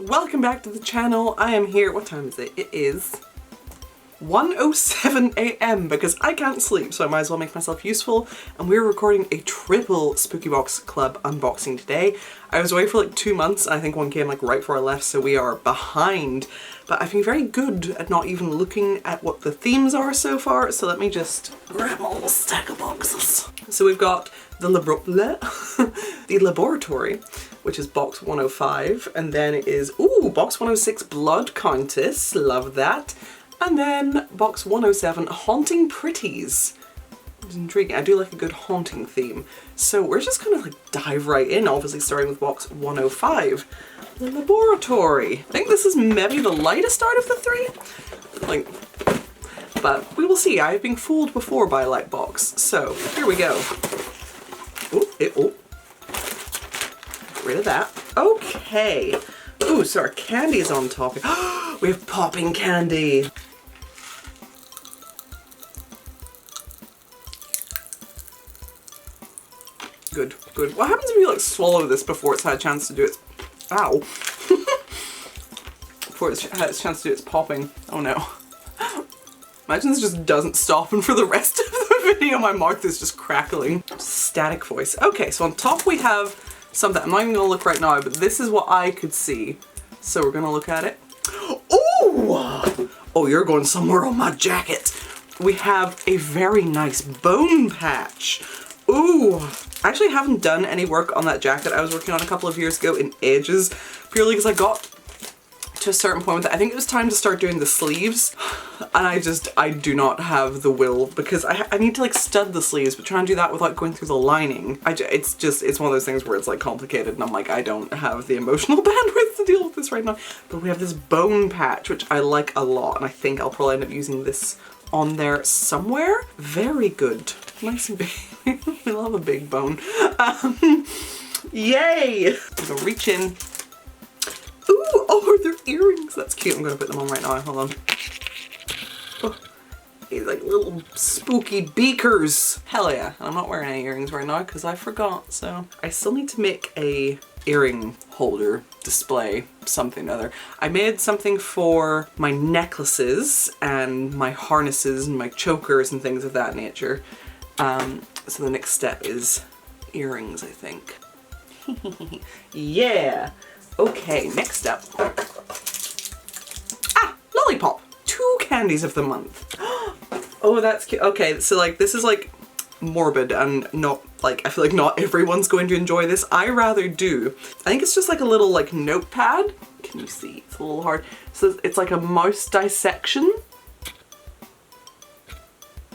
welcome back to the channel. I am here. What time is it? It is 1:07 a.m. because I can't sleep, so I might as well make myself useful. And we're recording a triple Spooky Box Club unboxing today. I was away for like 2 months. I think one came like right before I left, so we are behind. But I've been very good at not even looking at what the themes are so far, so let me just grab my little stack of boxes. So we've got the laboratory, which is box 105, and then it is, ooh, box 106 Blood Countess, love that. And then box 107 Haunting Pretties. It's intriguing, I do like a good haunting theme. So we're just gonna like dive right in, obviously starting with box 105. The laboratory. I think this is maybe the lightest out of the three. Like, but we will see. I have been fooled before by a light box. So here we go. Oh, get rid of that. Okay. Ooh, so our candy is on top. We have popping candy. Good, good. What happens if you like swallow this before it's had a chance to do its... Ow. Before it's had its chance to do its popping. Oh no. Imagine this just doesn't stop and for the rest of the video my mouth is just crackling. Static voice. Okay, so on top we have something. I'm not even gonna look right now, but this is what I could see. So we're gonna look at it. Oh! Oh, you're going somewhere on my jacket. We have a very nice bone patch. Ooh. I actually haven't done any work on that jacket I was working on a couple of years ago in ages, purely because I got to a certain point with it. I think it was time to start doing the sleeves, and I do not have the will, because I need to like stud the sleeves, but trying to do that without going through the lining, it's one of those things where it's like complicated, and I'm like, I don't have the emotional bandwidth to deal with this right now. But we have this bone patch, which I like a lot, and I think I'll probably end up using this on there somewhere. Very good. Nice and big. We love a big bone. Yay! I'm gonna reach in. Ooh, oh, they're earrings. That's cute. I'm gonna put them on right now. Hold on. Oh, these like little spooky beakers. Hell yeah. And I'm not wearing any earrings right now because I forgot. So I still need to make a earring holder display, something or other. I made something for my necklaces and my harnesses and my chokers and things of that nature. So the next step is earrings, I think. Yeah! Okay, next up. Ah! Lollipop! 2 candies of the month. Oh, that's cute. Okay, so like this is like morbid and not like, I feel like not everyone's going to enjoy this. I rather do. I think it's just like a little like notepad. Can you see? It's a little hard. So it's like a mouse dissection,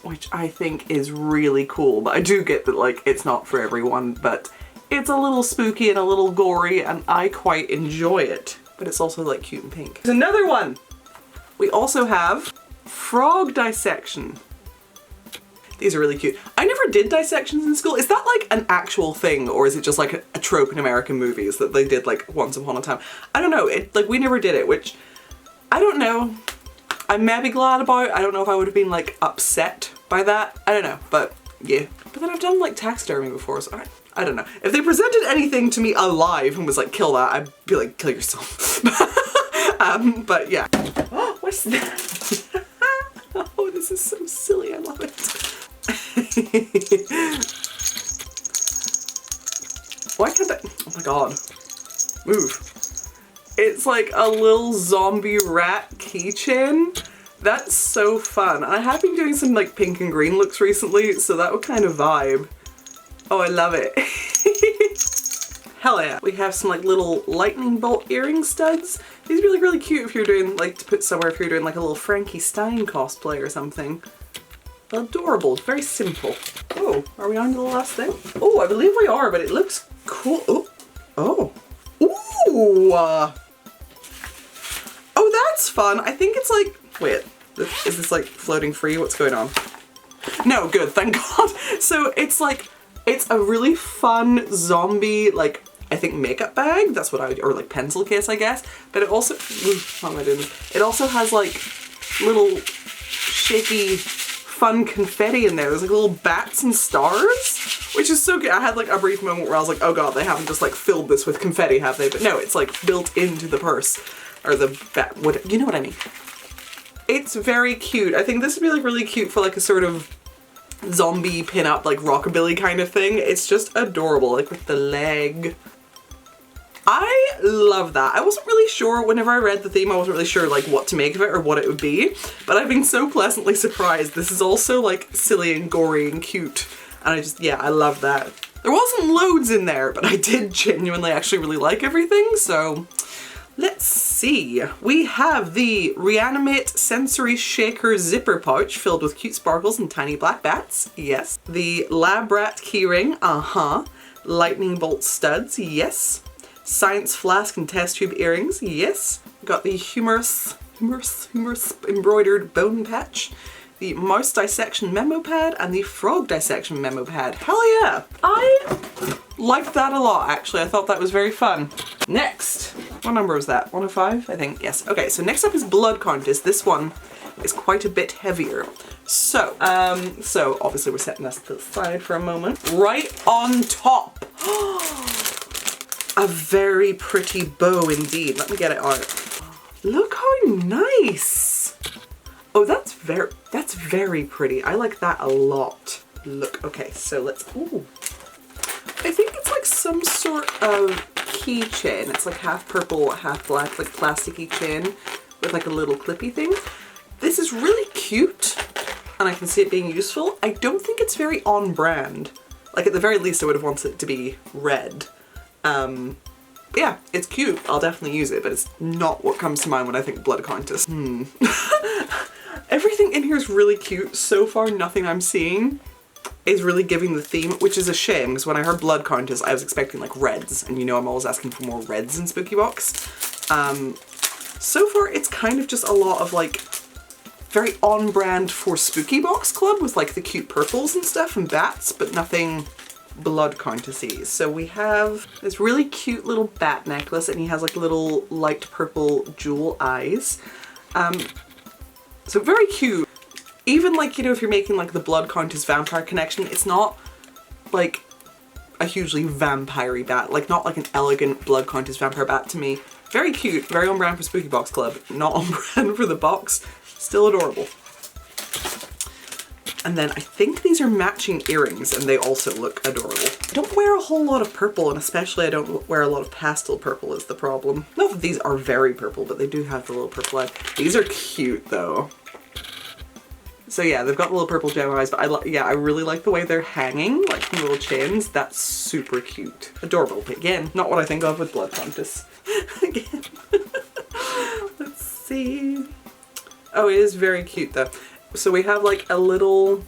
which I think is really cool. But I do get that like it's not for everyone, but it's a little spooky and a little gory and I quite enjoy it. But it's also like cute and pink. There's another one! We also have frog dissection. These are really cute. I never did dissections in school. Is that like an actual thing, or is it just like a trope in American movies that they did like once upon a time? I don't know. Like we never did it, which I don't know. I may be glad about. I don't know if I would have been like upset by that. I don't know, but yeah. But then I've done like taxidermy before, so I don't know. If they presented anything to me alive and was like, kill that, I'd be like, kill yourself. But yeah. Oh, what's that? Oh, this is so silly. I love it. Why can't I? Oh my god. Move. It's like a little zombie rat keychain. That's so fun. I have been doing some like pink and green looks recently, so that would kind of vibe. Oh, I love it. Hell yeah. We have some like little lightning bolt earring studs. These are really cute if you're doing like to put somewhere, if you're doing like a little Frankie Stein cosplay or something. Adorable, very simple. Oh, are we on to the last thing? Oh, I believe we are, but it looks cool. Oh, oh, ooh. Oh, that's fun. I think it's like, wait, is this like floating free? What's going on? No, good, thank God. So it's like, it's a really fun zombie, like, I think makeup bag. That's what I would, or like pencil case, I guess. But it also, how am I doing this? It also has like little shaky fun confetti in there. There's like little bats and stars, which is so good. I had like a brief moment where I was like, oh god, they haven't just like filled this with confetti, have they? But no, it's like built into the purse, or the what, you know what I mean. It's very cute. I think this would be like really cute for like a sort of zombie pin-up, like rockabilly kind of thing. It's just adorable, like with the leg. I love that. I wasn't really sure, whenever I read the theme, I wasn't really sure like what to make of it or what it would be, but I've been so pleasantly surprised. This is also like silly and gory and cute, and I just, yeah, I love that. There wasn't loads in there, but I did genuinely actually really like everything, so let's see. We have the Reanimate Sensory Shaker Zipper Pouch filled with cute sparkles and tiny black bats, yes. The Lab Rat Keyring, Lightning Bolt Studs, yes. Science Flask and Test Tube Earrings, yes. Got the humorous embroidered bone patch, the Mouse Dissection Memo Pad, and the Frog Dissection Memo Pad. Hell yeah! I liked that a lot, actually. I thought that was very fun. Next, what number was that? 105, I think, yes. Okay, so next up is Blood Contest. This one is quite a bit heavier. So obviously we're setting this to the side for a moment. Right on top, a very pretty bow indeed. Let me get it out. Look how nice. Oh, that's very pretty. I like that a lot. Look, okay, so let's, ooh. I think it's like some sort of keychain. It's like half purple, half black, like plasticky chain with like a little clippy thing. This is really cute and I can see it being useful. I don't think it's very on brand. Like at the very least I would have wanted it to be red. Yeah, it's cute. I'll definitely use it, but it's not what comes to mind when I think Blood Contest. Everything in here is really cute. So far, nothing I'm seeing is really giving the theme, which is a shame, because when I heard Blood Contest, I was expecting like reds, and you know I'm always asking for more reds in Spooky Box. So far, it's kind of just a lot of like very on brand for Spooky Box Club with like the cute purples and stuff and bats, but nothing Blood Contesty. So we have this really cute little bat necklace, and he has like little light purple jewel eyes. So very cute. Even like, you know, if you're making like the Blood Contest vampire connection, it's not like a hugely vampire-y bat, like not like an elegant Blood Contest vampire bat to me. Very cute, very on brand for Spooky Box Club, not on brand for the box, still adorable. And then I think these are matching earrings and they also look adorable. I don't wear a whole lot of purple, and especially I don't wear a lot of pastel purple is the problem. Not that these are very purple, but they do have the little purple eye. These are cute though. So yeah, they've got the little purple gem eyes, but I really like the way they're hanging, like from little chains. That's super cute. Adorable, but again, not what I think of with Blood Contest. Again. Let's see. Oh, it is very cute though. So we have like a little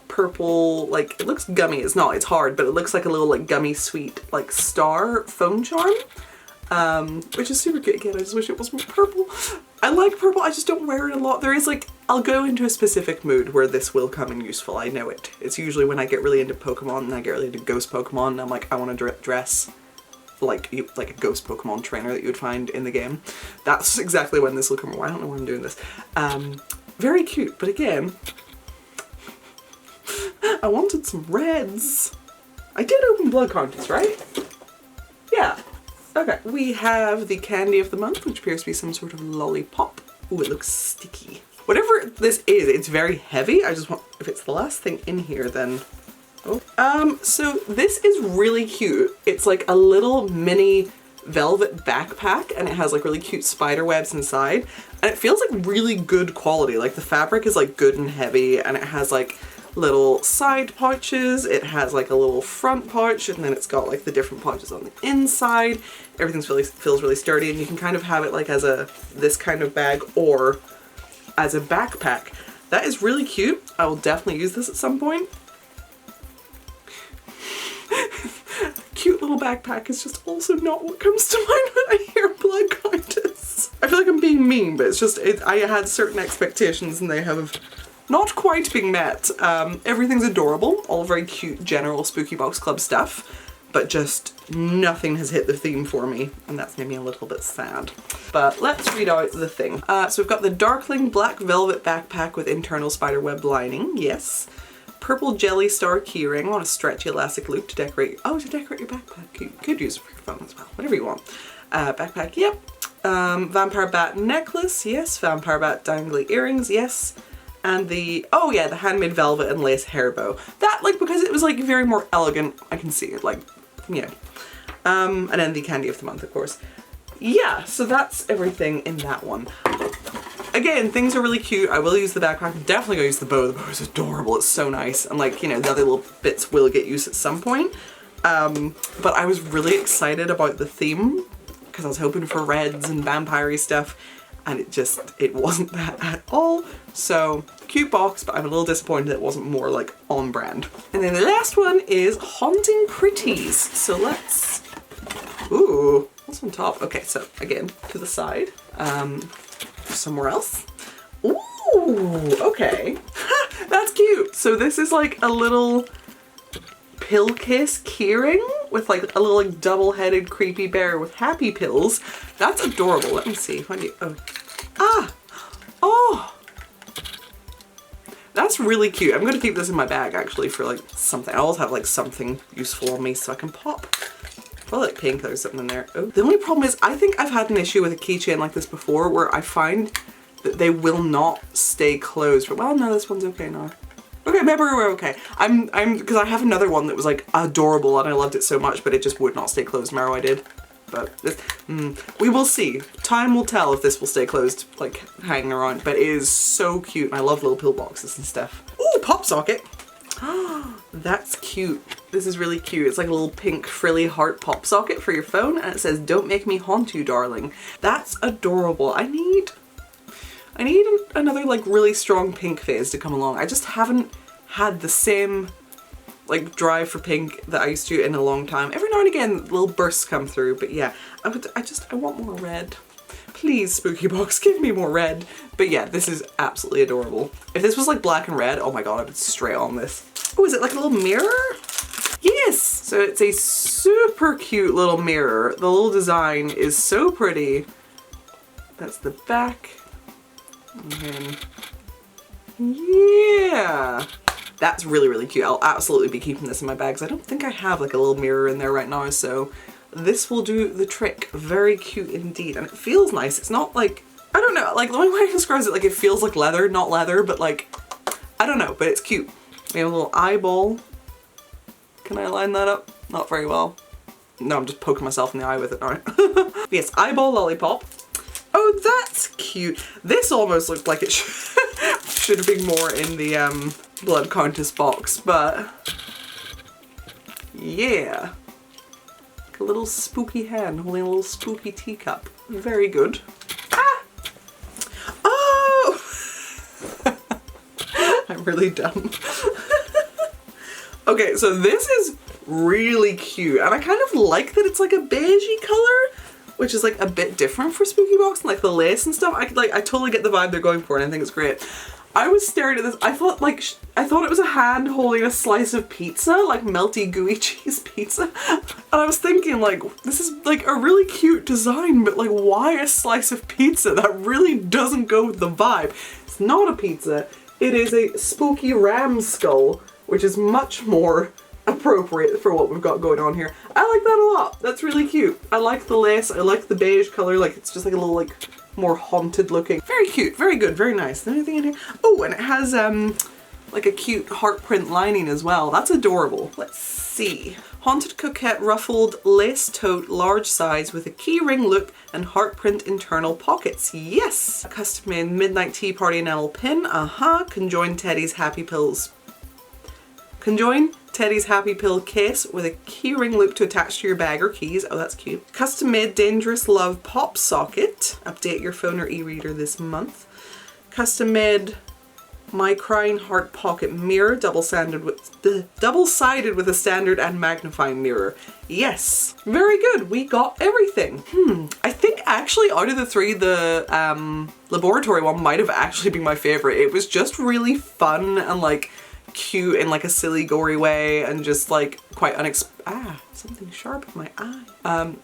purple, like, it looks gummy, it's not, it's hard, but it looks like a little like gummy sweet like star phone charm, which is super cute. Again, I just wish it was more purple. I like purple, I just don't wear it a lot. There is like, I'll go into a specific mood where this will come in useful, I know it. It's usually when I get really into Pokemon and I get really into ghost Pokemon and I'm like, I want to dress like a ghost Pokemon trainer that you would find in the game. That's exactly when this will come. I don't know why I'm doing this. Very cute, but again, I wanted some reds. I did open Blood Contest, right? Yeah. Okay. We have the candy of the month, which appears to be some sort of lollipop. Ooh, it looks sticky. Whatever this is, it's very heavy. I just want, if it's the last thing in here, then... Oh. So this is really cute. It's like a little mini velvet backpack, and it has like really cute spider webs inside, and it feels like really good quality. Like the fabric is like good and heavy, and it has like little side pouches, it has like a little front pouch, and then it's got like the different pouches on the inside. Everything feels really sturdy, and you can kind of have it like as this kind of bag or as a backpack. That is really cute. I will definitely use this at some point. Cute little backpack is just also not what comes to mind when I hear Blood Contest. I feel like I'm being mean, but it's just, I had certain expectations and they have not quite been met. Everything's adorable, all very cute general Spooky Box Club stuff, but just nothing has hit the theme for me, and that's made me a little bit sad. But let's read out the thing. So we've got the Darkling Black Velvet Backpack with internal spiderweb lining, yes. purple jelly star keyring on a stretchy elastic loop to decorate, to decorate your backpack. You could use it for your phone as well, whatever you want. Backpack, yep. Vampire bat necklace, yes. Vampire bat dangly earrings, yes. And the handmade velvet and lace hair bow. That, like, because it was like very more elegant, I can see it, like, yeah. And then the candy of the month, of course. Yeah, so that's everything in that one. Again, things are really cute. I will use the backpack. I'm definitely gonna use the bow. The bow is adorable. It's so nice. And like, you know, the other little bits will get used at some point. But I was really excited about the theme because I was hoping for reds and vampire-y stuff. And it wasn't that at all. So, cute box, but I'm a little disappointed it wasn't more like on brand. And then the last one is Haunting Pretties. So let's, ooh, what's on top? Okay, so again, to the side, somewhere else. Ooh, okay. That's cute. So this is like a little pill kiss keyring with like a little like double-headed creepy bear with happy pills. That's adorable. Let me see. Oh, that's really cute. I'm gonna keep this in my bag actually for like something. I always have like something useful on me so I can pop. Probably like painkillers or something in there. Oh, the only problem is I think I've had an issue with a keychain like this before where I find that they will not stay closed. But well, no, this one's okay now. Okay, maybe we're okay. Because I have another one that was like adorable and I loved it so much, but it just would not stay closed. Remember I did? But we will see. Time will tell if this will stay closed, like hanging around. But it is so cute. I love little pill boxes and stuff. Ooh, pop socket. That's cute. This is really cute. It's like a little pink frilly heart pop socket for your phone, and it says, "Don't make me haunt you, darling." That's adorable. I need another like really strong pink phase to come along. I just haven't had the same like drive for pink that I used to in a long time. Every now and again little bursts come through, but yeah, I want more red. Please, Spooky Box, give me more red. But yeah, this is absolutely adorable. If this was like black and red, oh my god, I would straight on this. Oh, is it like a little mirror? Yes! So it's a super cute little mirror. The little design is so pretty. That's the back. And then, yeah. That's really, really cute. I'll absolutely be keeping this in my bag because I don't think I have like a little mirror in there right now, so this will do the trick. Very cute indeed. And it feels nice. It's not like, I don't know, like the only way I describe it, like it feels like leather, not leather, but like, I don't know, but it's cute. We have a little eyeball. Can I line that up? Not very well. No, I'm just poking myself in the eye with it now. Yes, eyeball lollipop. Oh, that's cute. This almost looked like it should have been more in the Blood Countess box, but yeah. Like a little spooky hand holding a little spooky teacup. Very good. Ah! Oh! I'm really dumb. Okay, so this is really cute, and I kind of like that it's like a beigey color, which is like a bit different for Spooky Box, and like the lace and stuff. I totally get the vibe they're going for, and I think it's great. I was staring at this, I thought it was a hand holding a slice of pizza, like melty gooey cheese pizza. And I was thinking like, this is like a really cute design, but like why a slice of pizza? That really doesn't go with the vibe. It's not a pizza, it is a spooky ram skull, which is much more appropriate for what we've got going on here. I like that a lot. That's really cute. I like the lace, I like the beige color, like it's just like a little like more haunted looking. Very cute, very good, very nice. Anything in here? Oh, and it has like a cute heart print lining as well. That's adorable. Let's see. Haunted Coquette ruffled lace tote, large size with a key ring look and heart print internal pockets. Yes! A custom made midnight tea party enamel pin. Conjoin Teddy's Happy Pills. Conjoin Teddy's Happy Pill case with a keyring loop to attach to your bag or keys. Oh, that's cute. Custom made Dangerous Love pop socket. Update your phone or e-reader this month. Custom made My Crying Heart pocket mirror, double-sided with a standard and magnifying mirror. Yes, very good. We got everything. I think actually out of the three, the laboratory one might have actually been my favorite. It was just really fun and like cute in like a silly gory way, and just like quite something sharp in my eye.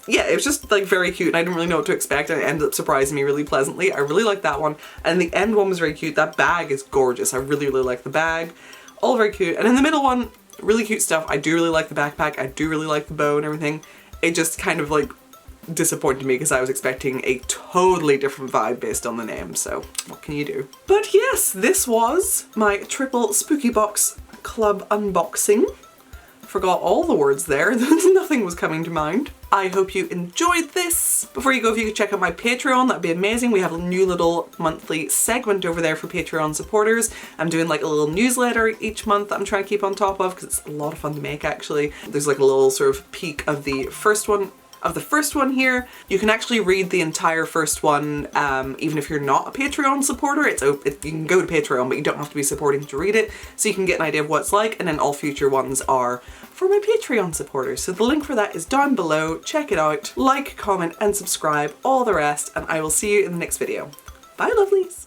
Yeah, it was just like very cute, and I didn't really know what to expect, and it ended up surprising me really pleasantly. I really liked that one, and the end one was very cute. That bag is gorgeous. I really, really like the bag. all very cute. And in the middle one, really cute stuff. I do really like the backpack. I do really like the bow and everything. It just kind of like disappointed me because I was expecting a totally different vibe based on the name, so what can you do? But yes, this was my triple spooky box club unboxing. Forgot all the words there. Nothing was coming to mind. I hope you enjoyed this. Before you go, if you could check out my Patreon, that'd be amazing. We have a new little monthly segment over there for Patreon supporters. I'm doing like a little newsletter each month that I'm trying to keep on top of because it's a lot of fun to make actually. There's like a little sort of peek of the first one here. You can actually read the entire first one even if you're not a Patreon supporter. You can go to Patreon, but you don't have to be supporting to read it, so you can get an idea of what it's like, and then all future ones are for my Patreon supporters. So the link for that is down below. Check it out. Like, comment, and subscribe, all the rest, and I will see you in the next video. Bye, lovelies!